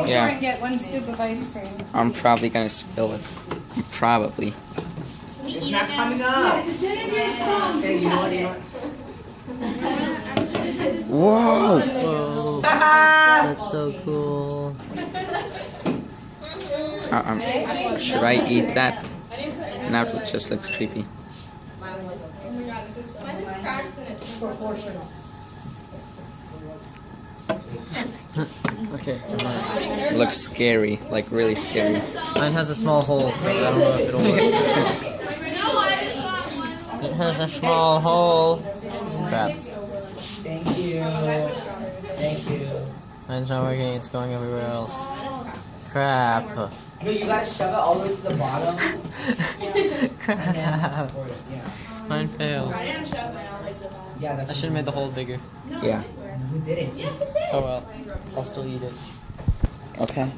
store and get 1 scoop of ice cream. I'm probably gonna spill it. Probably. It's not coming up. Hey, you know what? Whoa! Whoa. That's so cool. Should I eat that? Now it just looks creepy. Okay. Looks scary, like really scary. Mine has a small hole, so I don't know if it'll work. It has a small hole. Crap. Thank you. Thank you. Mine's not working, it's going everywhere else. Crap. No, you gotta shove it all the way to the bottom. Crap. Yeah. Mine failed. Yeah, that's I should have made the hole bigger. Yeah. Who did it? So well. I'll still eat it. Okay.